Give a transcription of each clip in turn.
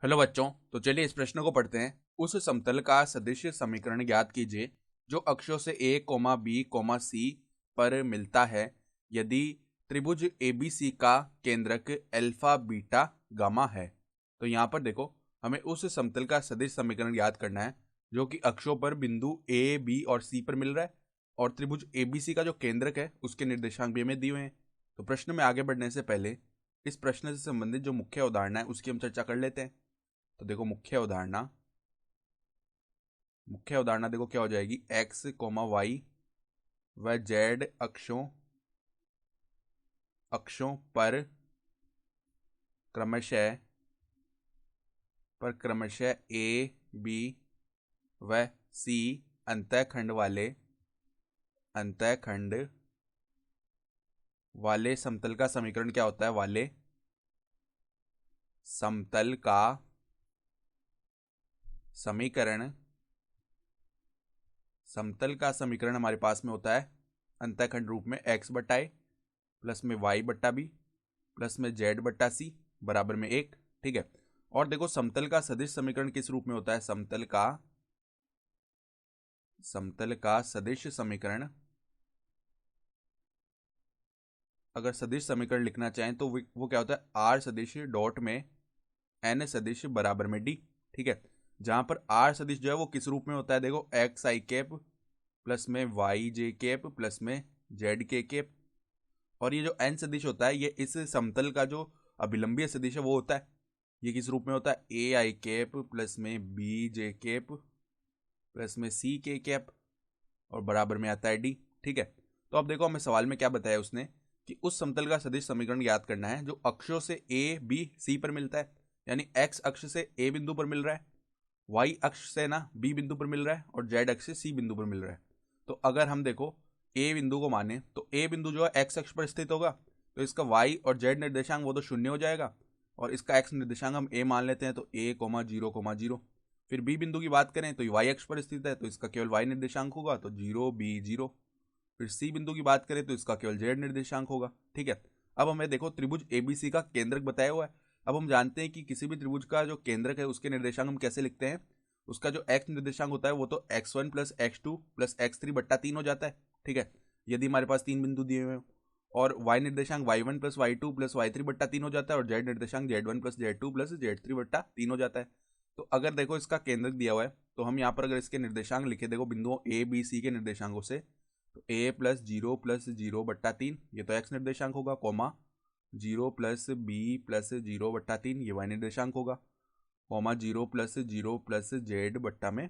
Hello बच्चों। तो चलिए इस प्रश्न को पढ़ते हैं। उस समतल का सदिश समीकरण ज्ञात कीजिए जो अक्षों से ए कोमा बी कोमा सी पर मिलता है यदि त्रिभुज एबीसी का केंद्रक अल्फा बीटा गामा है। तो यहाँ पर देखो, हमें उस समतल का सदिश समीकरण याद करना है जो कि अक्षों पर बिंदु ए बी और सी पर मिल रहा है और त्रिभुज एबीसी का जो केंद्रक है उसके निर्देशांक भी हमें दिए हुए हैं। तो प्रश्न में आगे बढ़ने से पहले इस प्रश्न से संबंधित जो मुख्य उदाहरण है उसकी हम चर्चा कर लेते हैं। तो देखो, मुख्य उदाहरणा देखो क्या हो जाएगी। एक्स कोमा वाई व जेड अक्षों अक्षों क्रमशः क्रमशः ए बी व सी अंतःखंड वाले समतल का समीकरण क्या होता है। वाले समतल का समीकरण हमारे पास में होता है अंतःखंड रूप में एक्स बटा ए प्लस में वाई बट्टा बी प्लस में जेड बट्टा सी बराबर में एक। ठीक है। और देखो, समतल का सदिश समीकरण किस रूप में होता है। समतल का सदिश समीकरण, अगर सदिश समीकरण लिखना चाहें तो वो क्या होता है। आर सदिश डॉट में एन सदिश बराबर में डी। ठीक है। जहां पर आर सदिश जो है वो किस रूप में होता है। देखो, एक्स आई कैप प्लस में वाई जे कैप प्लस में जेड के कैप। और ये जो एन सदिश होता है ये इस समतल का जो अभिलंबीय सदिश है वो होता है। ये किस रूप में होता है। ए आई कैप प्लस में बी जे कैप प्लस में सी के कैप और बराबर में आता है डी। ठीक है। तो अब देखो, हमें सवाल में क्या बताया उसने कि उस समतल का सदिश समीकरण याद करना है जो अक्षों से ए बी सी पर मिलता है। यानी एक्स अक्ष से ए बिंदु पर मिल रहा है, वाई अक्ष से ना बी बिंदु पर मिल रहा है और जेड अक्ष से सी बिंदु पर मिल रहा है। तो अगर हम देखो ए बिंदु को माने तो ए बिंदु जो है एक्स अक्ष पर स्थित होगा, तो इसका वाई और जेड निर्देशांक वो तो शून्य हो जाएगा और इसका एक्स निर्देशांक हम ए मान लेते हैं तो ए कोमा जीरो कोमा जीरो। फिर बी बिंदु की बात करें तो ये वाई अक्ष पर स्थित है तो इसका केवल वाई निर्देशांक होगा तो जीरो बी जीरो। फिर सी बिंदु की बात करें तो इसका केवल जेड निर्देशांक होगा। ठीक है। अब हमें देखो त्रिभुज एबीसी का केंद्रक बताया हुआ है। अब हम जानते हैं कि किसी भी त्रिभुज का जो केंद्रक है उसके निर्देशांक हम कैसे लिखते हैं। उसका जो एक्स निर्देशांक होता है वो तो x1 plus x2 plus x3 बट्टा तीन हो जाता है। ठीक है, यदि हमारे पास तीन बिंदु दिए हुए हो। और y निर्देशांक y1 plus y2 plus y3 बट्टा तीन हो जाता है और z निर्देशांक z1 plus z2 plus z3 बट्टा तीन हो जाता है। तो अगर देखो इसका केंद्रक दिया हुआ है तो हम यहाँ पर अगर इसके निर्देशांक लिखे, देखो बिंदुओं ए बी सी के निर्देशांकों से, तो a प्लस जीरो बट्टा तीन ये तो x निर्देशांक होगा, comma zero plus B plus zero बट्टा तीन ये y निर्देशांक होगा, कोमा जीरो प्लस जेड बट्टा में,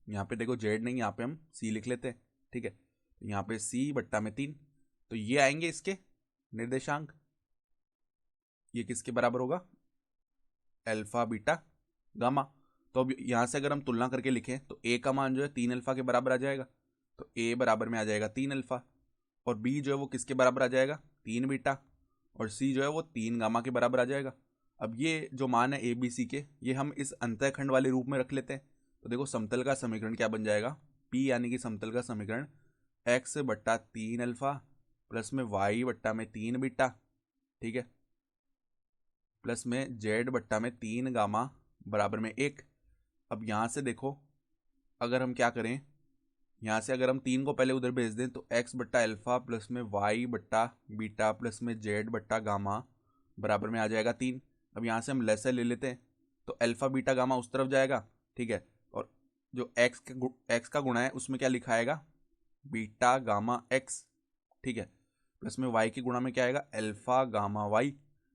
यहाँ पे देखो जेड नहीं, यहाँ पे हम सी लिख लेते हैं। ठीक है, यहाँ पे सी बट्टा में तीन। तो ये आएंगे इसके निर्देशांक। ये किसके बराबर होगा। Alpha beta gamma. तो अब यहाँ से अगर हम तुलना करके लिखें तो ए का मान जो है तीन अल्फा के बराबर आ जाएगा। तो ए बराबर में आ जाएगा तीन अल्फा और बी जो है वो किसके बराबर आ जाएगा, तीन बीटा। और सी जो है वो तीन गामा के बराबर आ जाएगा। अब ये जो मान है ए बी सी के, ये हम इस अंतःखंड वाले रूप में रख लेते हैं। तो देखो समतल का समीकरण क्या बन जाएगा। पी यानी कि समतल का समीकरण एक्स बट्टा तीन अल्फा प्लस में वाई बट्टा में तीन बीटा, ठीक है, प्लस में जेड बट्टा में तीन गामा बराबर में एक। अब यहाँ से देखो, अगर हम क्या करें, यहाँ से अगर हम तीन को पहले उधर भेज दें तो एक्स बट्टा अल्फा प्लस में वाई बट्टा बीटा प्लस में जेड बट्टा गामा बराबर में आ जाएगा तीन। अब यहाँ से हम लेसर ले लेते हैं तो अल्फा बीटा गामा उस तरफ जाएगा। ठीक है, और जो एक्स का गुणा है उसमें क्या लिखा आएगा, बीटा गामा एक्स। ठीक है, प्लस में वाई की गुणा में क्या आएगा, अल्फा गामा वाई,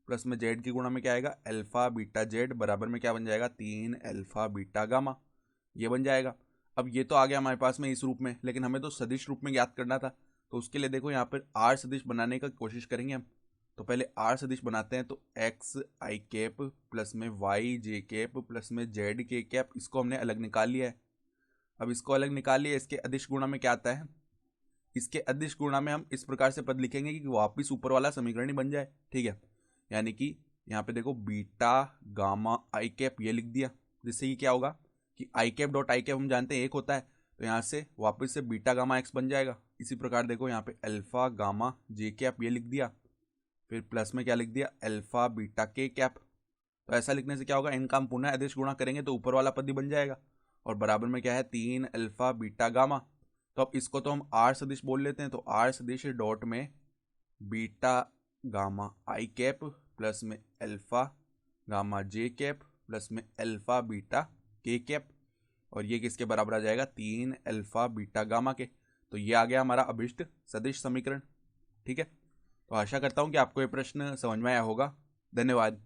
प्लस में जेड की गुणा में क्या आएगा, अल्फा बीटा जेड बराबर में क्या बन जाएगा, तीन अल्फा बीटा गामा। ये बन जाएगा। अब ये तो आ गया हमारे पास में इस रूप में, लेकिन हमें तो सदिश रूप में ज्ञात करना था। तो उसके लिए देखो यहाँ पर आर सदिश बनाने का कोशिश करेंगे हम। तो पहले आर सदिश बनाते हैं। तो एक्स आई कैप प्लस में वाई जे कैप प्लस में जेड के कैप, इसको हमने अलग निकाल लिया है। अब इसको अलग निकाल लिया, इसके अदिश गुणा में क्या आता है, इसके अदिश गुणा में हम इस प्रकार से पद लिखेंगे कि वापिस ऊपर वाला समीकरण ही बन जाए। ठीक है, यानी कि यहाँ पे देखो बीटा गामा आई कैप ये लिख दिया, जिससे कि क्या होगा कि आई कैप डॉट आई कैप हम जानते हैं एक होता है, तो यहाँ से वापस से बीटा गामा एक्स बन जाएगा। इसी प्रकार देखो यहाँ पे अल्फा गामा जे कैप ये लिख दिया, फिर प्लस में क्या लिख दिया, अल्फा बीटा के कैप। तो ऐसा लिखने से क्या होगा, इनका हम पुनः आदेश गुणा करेंगे तो ऊपर वाला पद ही बन जाएगा, और बराबर में क्या है 3 अल्फा बीटा गामा। तो अब इसको तो हम आर सदिश बोल लेते हैं, तो आर सदिश डॉट में बीटा गामा आई कैप प्लस में अल्फा गामा जे कैप प्लस में अल्फा बीटा के कैप, और ये किसके बराबर आ जाएगा 3 अल्फा बीटा गामा के। तो ये आ गया हमारा अभिष्ट सदिश समीकरण। ठीक है, तो आशा करता हूँ कि आपको ये प्रश्न समझ में आया होगा। धन्यवाद।